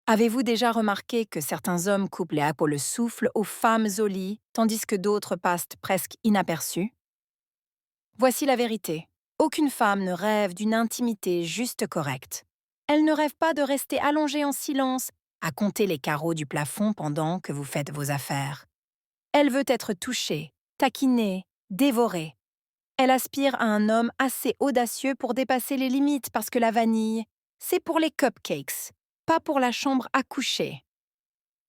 Avez-vous déjà remarqué que certains hommes coupent les à le souffle aux femmes au lit, tandis que d'autres passent presque inaperçus? Voici la vérité. Aucune femme ne rêve d'une intimité juste correcte. Elle ne rêve pas de rester allongée en silence, à compter les carreaux du plafond pendant que vous faites vos affaires. Elle veut être touchée, taquinée, dévorée. Elle aspire à un homme assez audacieux pour dépasser les limites parce que la vanille, c'est pour les cupcakes, pas pour la chambre à coucher.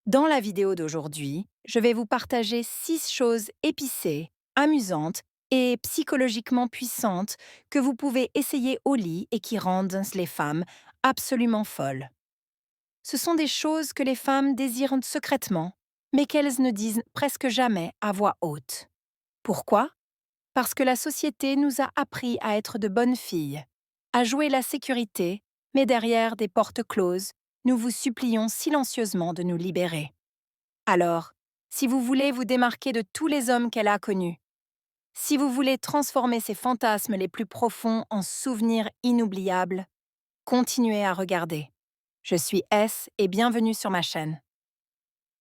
Dans la vidéo d'aujourd'hui, je vais vous partager 6 choses épicées, amusantes et psychologiquement puissantes que vous pouvez essayer au lit et qui rendent les femmes absolument folles. Ce sont des choses que les femmes désirent secrètement, mais qu'elles ne disent presque jamais à voix haute. Pourquoi? Parce que la société nous a appris à être de bonnes filles, à jouer la sécurité, mais derrière des portes closes, nous vous supplions silencieusement de nous libérer. Alors, si vous voulez vous démarquer de tous les hommes qu'elle a connus, si vous voulez transformer ses fantasmes les plus profonds en souvenirs inoubliables, continuez à regarder. Je suis S et bienvenue sur ma chaîne.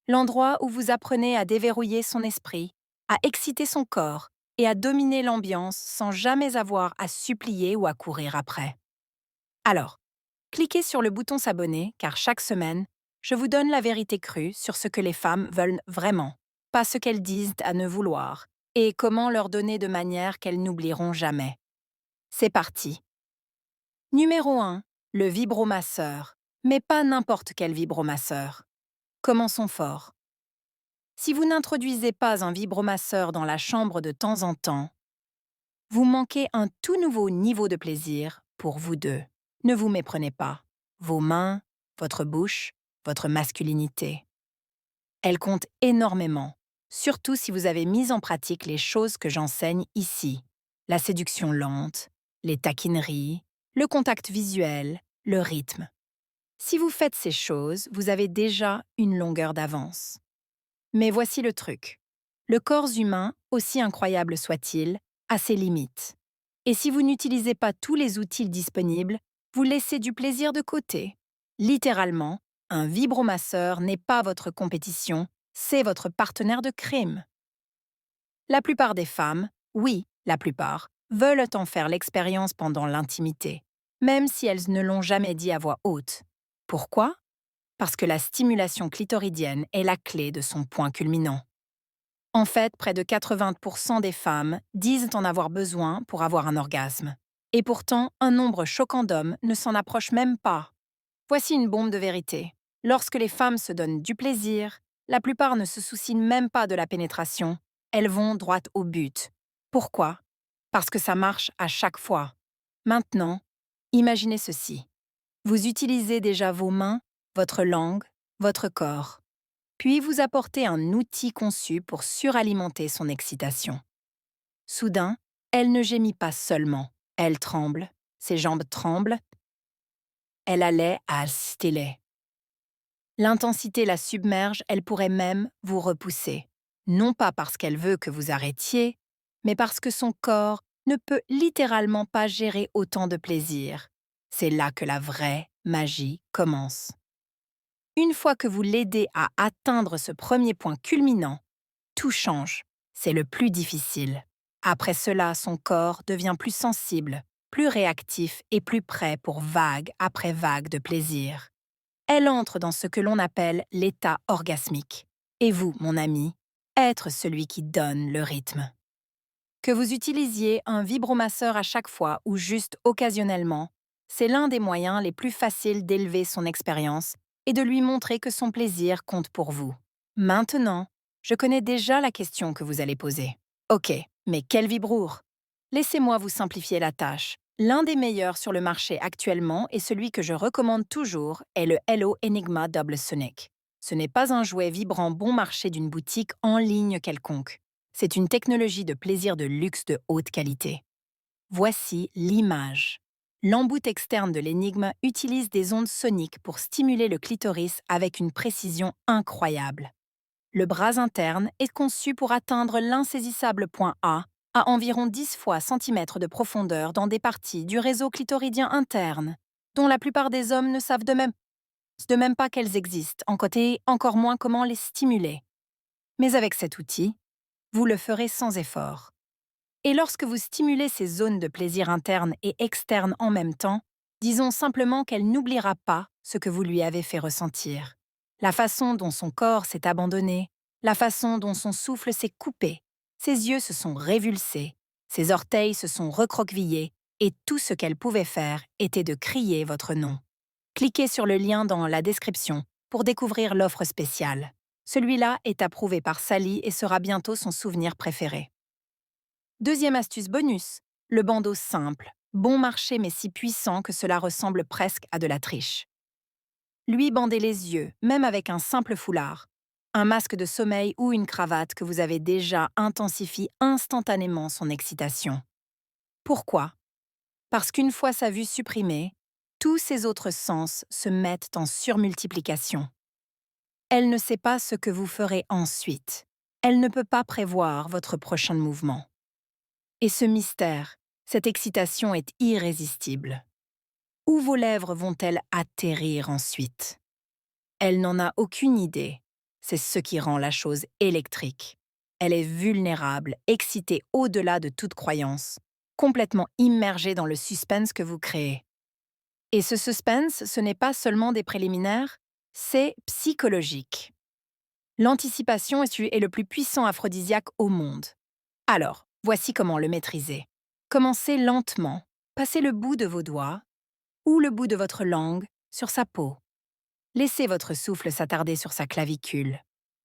L'endroit où vous apprenez à déverrouiller son esprit, à exciter son corps et à dominer l'ambiance sans jamais avoir à supplier ou à courir après. Alors, cliquez sur le bouton s'abonner car chaque semaine, je vous donne la vérité crue sur ce que les femmes veulent vraiment, pas ce qu'elles disent à ne vouloir, et comment leur donner de manière qu'elles n'oublieront jamais. C'est parti. Numéro 1. Le vibromasseur. Mais pas n'importe quel vibromasseur. Commençons fort. Si vous n'introduisez pas un vibromasseur dans la chambre de temps en temps, vous manquez un tout nouveau niveau de plaisir pour vous deux. Ne vous méprenez pas. Vos mains, votre bouche, votre masculinité. Elle compte énormément, surtout si vous avez mis en pratique les choses que j'enseigne ici. La séduction lente, les taquineries, le contact visuel, le rythme. Si vous faites ces choses, vous avez déjà une longueur d'avance. Mais voici le truc. Le corps humain, aussi incroyable soit-il, a ses limites. Et si vous n'utilisez pas tous les outils disponibles, vous laissez du plaisir de côté. Littéralement, un vibromasseur n'est pas votre compétition, c'est votre partenaire de crime. La plupart des femmes, oui, la plupart, veulent en faire l'expérience pendant l'intimité, même si elles ne l'ont jamais dit à voix haute. Pourquoi? Parce que la stimulation clitoridienne est la clé de son point culminant. En fait, près de 80% des femmes disent en avoir besoin pour avoir un orgasme. Et pourtant, un nombre choquant d'hommes ne s'en approche même pas. Voici une bombe de vérité. Lorsque les femmes se donnent du plaisir, la plupart ne se soucient même pas de la pénétration. Elles vont droit au but. Pourquoi? Parce que ça marche à chaque fois. Maintenant, imaginez ceci. Vous utilisez déjà vos mains, votre langue, votre corps. Puis vous apportez un outil conçu pour suralimenter son excitation. Soudain, elle ne gémit pas seulement, elle tremble, ses jambes tremblent, elle allait à stélé. L'intensité la submerge, elle pourrait même vous repousser. Non pas parce qu'elle veut que vous arrêtiez, mais parce que son corps ne peut littéralement pas gérer autant de plaisir. C'est là que la vraie magie commence. Une fois que vous l'aidez à atteindre ce premier point culminant, tout change. C'est le plus difficile. Après cela, son corps devient plus sensible, plus réactif et plus prêt pour vague après vague de plaisir. Elle entre dans ce que l'on appelle l'état orgasmique. Et vous, mon ami, être celui qui donne le rythme. Que vous utilisiez un vibromasseur à chaque fois ou juste occasionnellement, c'est l'un des moyens les plus faciles d'élever son expérience et de lui montrer que son plaisir compte pour vous. Maintenant, je connais déjà la question que vous allez poser. Ok, mais quel vibrour? Laissez-moi vous simplifier la tâche. L'un des meilleurs sur le marché actuellement et celui que je recommande toujours est le Hello Enigma Double Sonic. Ce n'est pas un jouet vibrant bon marché d'une boutique en ligne quelconque. C'est une technologie de plaisir de luxe de haute qualité. Voici l'image. L'embout externe de l'énigme utilise des ondes soniques pour stimuler le clitoris avec une précision incroyable. Le bras interne est conçu pour atteindre l'insaisissable point A à environ 10 fois centimètres de profondeur dans des parties du réseau clitoridien interne, dont la plupart des hommes ne savent de même. de même pas qu'elles existent, en côté, encore moins comment les stimuler. Mais avec cet outil, vous le ferez sans effort. Et lorsque vous stimulez ces zones de plaisir interne et externe en même temps, disons simplement qu'elle n'oubliera pas ce que vous lui avez fait ressentir. La façon dont son corps s'est abandonné, la façon dont son souffle s'est coupé, ses yeux se sont révulsés, ses orteils se sont recroquevillés, et tout ce qu'elle pouvait faire était de crier votre nom. Cliquez sur le lien dans la description pour découvrir l'offre spéciale. Celui-là est approuvé par Sally et sera bientôt son souvenir préféré. Deuxième astuce bonus, le bandeau simple, bon marché mais si puissant que cela ressemble presque à de la triche. Lui bandez les yeux, même avec un simple foulard. Un masque de sommeil ou une cravate que vous avez déjà intensifie instantanément son excitation. Pourquoi? Parce qu'une fois sa vue supprimée, tous ses autres sens se mettent en surmultiplication. Elle ne sait pas ce que vous ferez ensuite. Elle ne peut pas prévoir votre prochain mouvement. Et ce mystère, cette excitation est irrésistible. Où vos lèvres vont-elles atterrir ensuite? Elle n'en a aucune idée. C'est ce qui rend la chose électrique. Elle est vulnérable, excitée au-delà de toute croyance, complètement immergée dans le suspense que vous créez. Et ce suspense, ce n'est pas seulement des préliminaires, c'est psychologique. L'anticipation est le plus puissant aphrodisiaque au monde. Alors, voici comment le maîtriser. Commencez lentement, passez le bout de vos doigts ou le bout de votre langue sur sa peau. Laissez votre souffle s'attarder sur sa clavicule.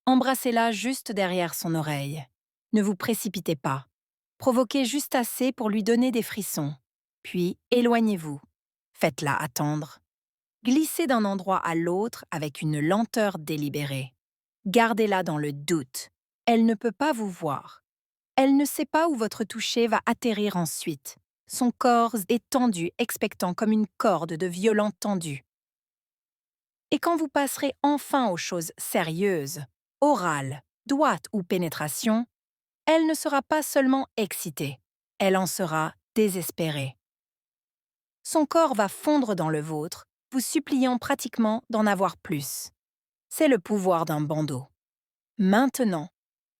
Embrassez-la juste derrière son oreille. Ne vous précipitez pas. Provoquez juste assez pour lui donner des frissons. Puis, éloignez-vous. Faites-la attendre. Glissez d'un endroit à l'autre avec une lenteur délibérée. Gardez-la dans le doute. Elle ne peut pas vous voir. Elle ne sait pas où votre toucher va atterrir ensuite. Son corps est tendu, expectant comme une corde de violon tendu. Et quand vous passerez enfin aux choses sérieuses, orales, doigts ou pénétration, elle ne sera pas seulement excitée, elle en sera désespérée. Son corps va fondre dans le vôtre, vous suppliant pratiquement d'en avoir plus. C'est le pouvoir d'un bandeau. Maintenant,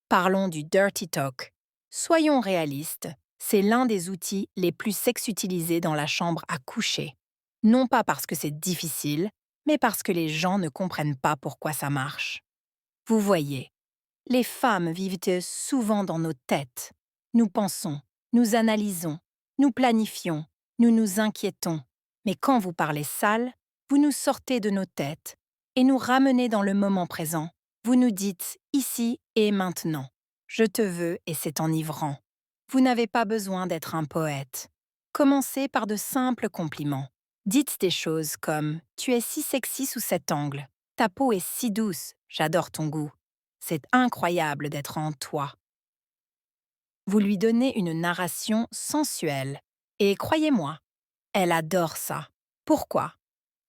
parlons du dirty talk. Soyons réalistes, c'est l'un des outils les plus sexutilisés dans la chambre à coucher. Non pas parce que c'est difficile, mais parce que les gens ne comprennent pas pourquoi ça marche. Vous voyez, les femmes vivent souvent dans nos têtes. Nous pensons, nous analysons, nous planifions, nous nous inquiétons. Mais quand vous parlez sale, vous nous sortez de nos têtes et nous ramenez dans le moment présent. Vous nous dites ici et maintenant. Je te veux et c'est enivrant. Vous n'avez pas besoin d'être un poète. Commencez par de simples compliments. Dites des choses comme « Tu es si sexy sous cet angle. Ta peau est si douce. J'adore ton goût. C'est incroyable d'être en toi. » Vous lui donnez une narration sensuelle. Et croyez-moi, elle adore ça. Pourquoi?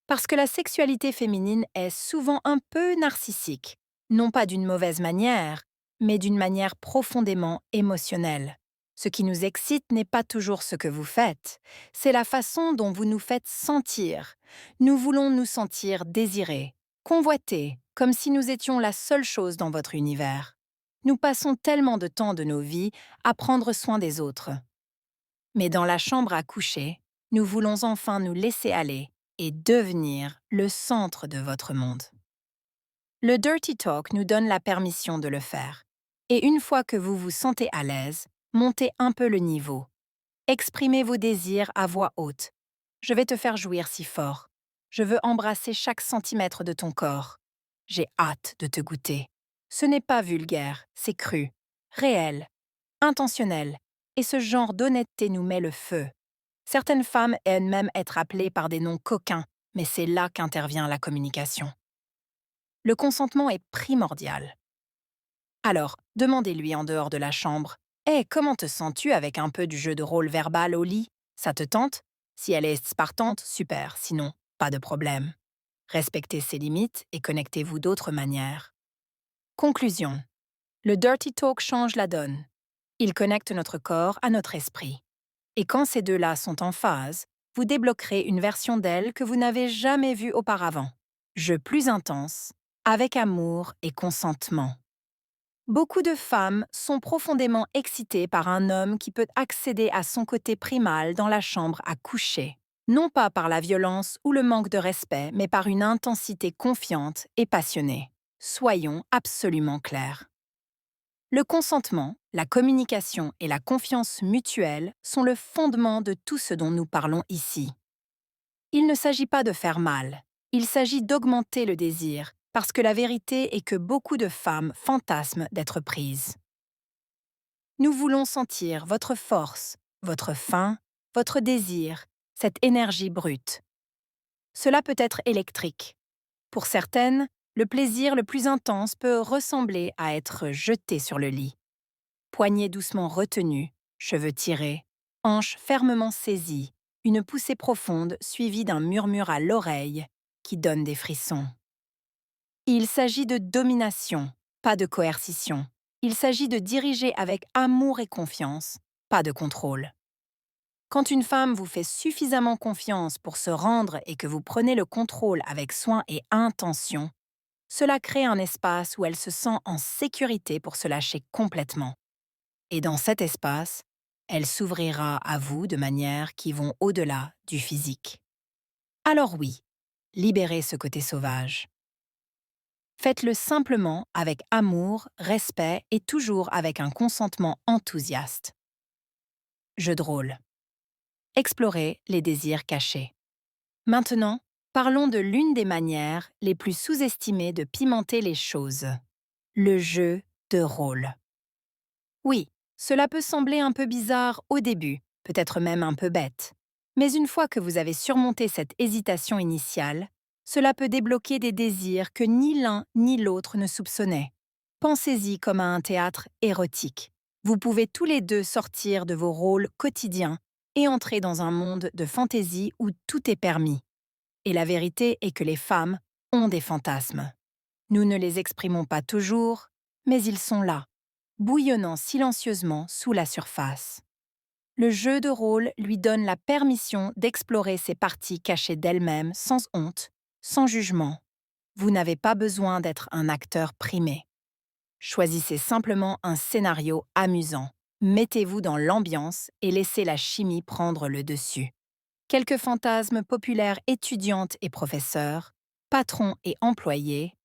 Parce que la sexualité féminine est souvent un peu narcissique. Non pas d'une mauvaise manière, mais d'une manière profondément émotionnelle. Ce qui nous excite n'est pas toujours ce que vous faites, c'est la façon dont vous nous faites sentir. Nous voulons nous sentir désirés, convoités, comme si nous étions la seule chose dans votre univers. Nous passons tellement de temps de nos vies à prendre soin des autres. Mais dans la chambre à coucher, nous voulons enfin nous laisser aller et devenir le centre de votre monde. Le Dirty Talk nous donne la permission de le faire. Et une fois que vous vous sentez à l'aise, montez un peu le niveau. Exprimez vos désirs à voix haute. Je vais te faire jouir si fort. Je veux embrasser chaque centimètre de ton corps. J'ai hâte de te goûter. Ce n'est pas vulgaire, c'est cru, réel, intentionnel. Et ce genre d'honnêteté nous met le feu. Certaines femmes aiment même être appelées par des noms coquins, mais c'est là qu'intervient la communication. Le consentement est primordial. Alors, demandez-lui en dehors de la chambre. « Hé, comment te sens-tu avec un peu du jeu de rôle verbal au lit? Ça te tente? Si elle est spartante, super, sinon, pas de problème. » Respectez ses limites et connectez-vous d'autres manières. Conclusion. Le Dirty Talk change la donne. Il connecte notre corps à notre esprit. Et quand ces deux-là sont en phase, vous débloquerez une version d'elle que vous n'avez jamais vue auparavant. Jeu plus intense, avec amour et consentement. Beaucoup de femmes sont profondément excitées par un homme qui peut accéder à son côté primal dans la chambre à coucher. Non pas par la violence ou le manque de respect, mais par une intensité confiante et passionnée. Soyons absolument clairs. Le consentement, la communication et la confiance mutuelle sont le fondement de tout ce dont nous parlons ici. Il ne s'agit pas de faire mal, il s'agit d'augmenter le désir, parce que la vérité est que beaucoup de femmes fantasment d'être prises. Nous voulons sentir votre force, votre faim, votre désir, cette énergie brute. Cela peut être électrique. Pour certaines, le plaisir le plus intense peut ressembler à être jeté sur le lit. Poignets doucement retenus, cheveux tirés, hanches fermement saisies, une poussée profonde suivie d'un murmure à l'oreille qui donne des frissons. Il s'agit de domination, pas de coercition. Il s'agit de diriger avec amour et confiance, pas de contrôle. Quand une femme vous fait suffisamment confiance pour se rendre et que vous prenez le contrôle avec soin et intention, cela crée un espace où elle se sent en sécurité pour se lâcher complètement. Et dans cet espace, elle s'ouvrira à vous de manières qui vont au-delà du physique. Alors oui, libérez ce côté sauvage. Faites-le simplement avec amour, respect et toujours avec un consentement enthousiaste. Jeu de rôle. Explorez les désirs cachés. Maintenant, parlons de l'une des manières les plus sous-estimées de pimenter les choses. Le jeu de rôle. Oui, cela peut sembler un peu bizarre au début, peut-être même un peu bête. Mais une fois que vous avez surmonté cette hésitation initiale, cela peut débloquer des désirs que ni l'un ni l'autre ne soupçonnaient. Pensez-y comme à un théâtre érotique. Vous pouvez tous les deux sortir de vos rôles quotidiens et entrer dans un monde de fantaisie où tout est permis. Et la vérité est que les femmes ont des fantasmes. Nous ne les exprimons pas toujours, mais ils sont là, bouillonnant silencieusement sous la surface. Le jeu de rôle lui donne la permission d'explorer ces parties cachées d'elle-même sans honte, sans jugement. Vous n'avez pas besoin d'être un acteur primé. Choisissez simplement un scénario amusant. Mettez-vous dans l'ambiance et laissez la chimie prendre le dessus. Quelques fantasmes populaires étudiantes et professeurs, patrons et employés,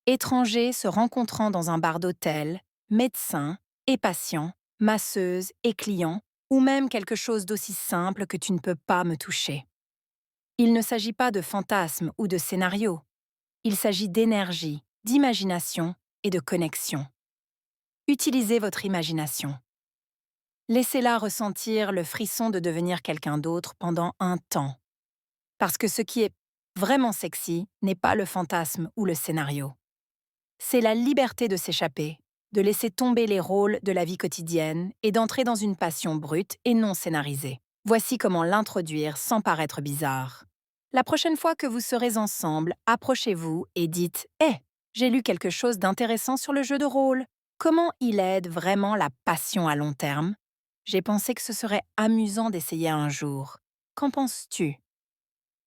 étrangers se rencontrant dans un bar d'hôtel, médecins et patients, masseuses et clients, ou même quelque chose d'aussi simple que tu ne peux pas me toucher. Il ne s'agit pas de fantasmes ou de scénarios. Il s'agit d'énergie, d'imagination et de connexion. Utilisez votre imagination. Laissez-la ressentir le frisson de devenir quelqu'un d'autre pendant un temps. Parce que ce qui est vraiment sexy n'est pas le fantasme ou le scénario. C'est la liberté de s'échapper, de laisser tomber les rôles de la vie quotidienne et d'entrer dans une passion brute et non scénarisée. Voici comment l'introduire sans paraître bizarre. La prochaine fois que vous serez ensemble, approchez-vous et dites « Hé, j'ai lu quelque chose d'intéressant sur le jeu de rôle. Comment il aide vraiment la passion à long terme? J'ai pensé que ce serait amusant d'essayer un jour. Qu'en penses-tu »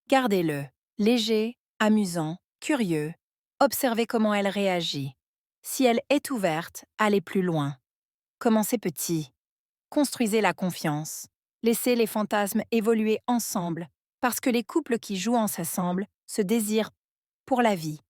Gardez-le, léger, amusant, curieux. Observez comment elle réagit. Si elle est ouverte, allez plus loin. Commencez petit. Construisez la confiance. Laissez les fantasmes évoluer ensemble, parce que les couples qui jouent ensemble se désirent pour la vie.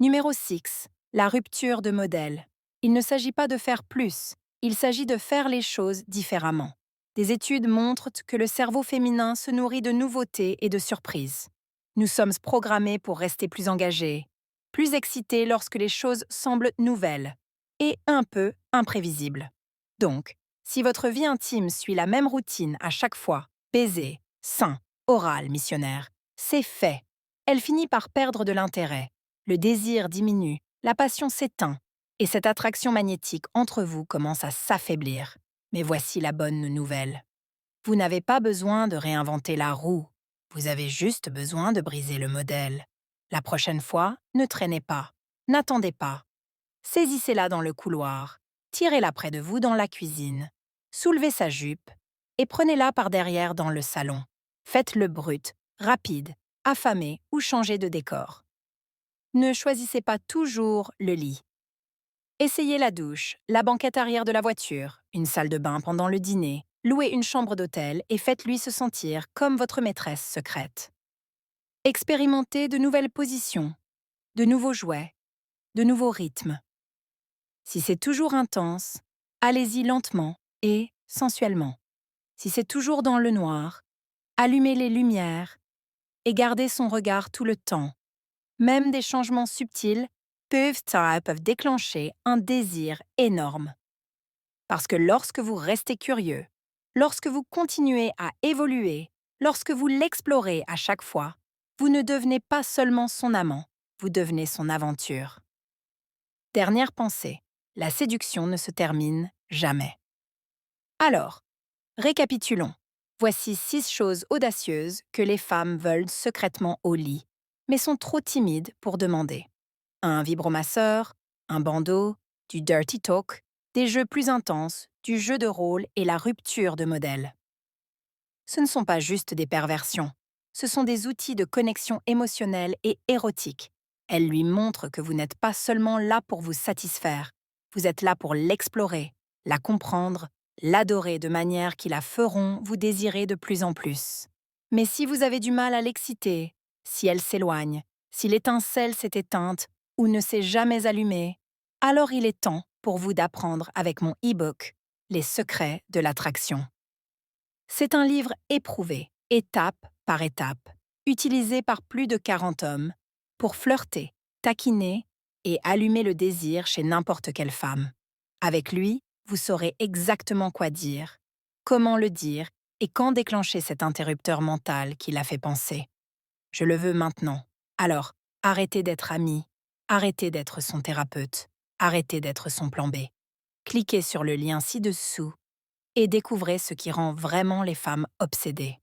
Numéro 6. La rupture de modèle. Il ne s'agit pas de faire plus, il s'agit de faire les choses différemment. Des études montrent que le cerveau féminin se nourrit de nouveautés et de surprises. Nous sommes programmés pour rester plus engagés, plus excités lorsque les choses semblent nouvelles et un peu imprévisibles. Donc, si votre vie intime suit la même routine à chaque fois, baiser, sein, oral, missionnaire, c'est fait. Elle finit par perdre de l'intérêt. Le désir diminue, la passion s'éteint, et cette attraction magnétique entre vous commence à s'affaiblir. Mais voici la bonne nouvelle. Vous n'avez pas besoin de réinventer la roue. Vous avez juste besoin de briser le modèle. La prochaine fois, ne traînez pas. N'attendez pas. Saisissez-la dans le couloir. Tirez-la près de vous dans la cuisine. Soulevez sa jupe et prenez-la par derrière dans le salon. Faites-le brut, rapide, affamé ou changez de décor. Ne choisissez pas toujours le lit. Essayez la douche, la banquette arrière de la voiture, une salle de bain pendant le dîner, louez une chambre d'hôtel et faites-lui se sentir comme votre maîtresse secrète. Expérimentez de nouvelles positions, de nouveaux jouets, de nouveaux rythmes. Si c'est toujours intense, allez-y lentement et sensuellement. Si c'est toujours dans le noir, allumez les lumières et gardez son regard tout le temps. Même des changements subtils peuvent déclencher un désir énorme. Parce que lorsque vous restez curieux, lorsque vous continuez à évoluer, lorsque vous l'explorez à chaque fois, vous ne devenez pas seulement son amant, vous devenez son aventure. Dernière pensée, la séduction ne se termine jamais. Alors, récapitulons. Voici 6 choses audacieuses que les femmes veulent secrètement au lit, mais sont trop timides pour demander. Un vibromasseur, un bandeau, du dirty talk, des jeux plus intenses, du jeu de rôle et la rupture de modèle. Ce ne sont pas juste des perversions, ce sont des outils de connexion émotionnelle et érotique. Elles lui montrent que vous n'êtes pas seulement là pour vous satisfaire, vous êtes là pour l'explorer, la comprendre, l'adorer de manière qui la feront vous désirer de plus en plus. Mais si vous avez du mal à l'exciter, si elle s'éloigne, si l'étincelle s'est éteinte ou ne s'est jamais allumée, alors il est temps pour vous d'apprendre avec mon e-book Les secrets de l'attraction. C'est un livre éprouvé, étape par étape, utilisé par plus de 40 hommes, pour flirter, taquiner et allumer le désir chez n'importe quelle femme. Avec lui, vous saurez exactement quoi dire, comment le dire et quand déclencher cet interrupteur mental qui l'a fait penser. Je le veux maintenant. Alors, arrêtez d'être ami, arrêtez d'être son thérapeute, arrêtez d'être son plan B. Cliquez sur le lien ci-dessous et découvrez ce qui rend vraiment les femmes obsédées.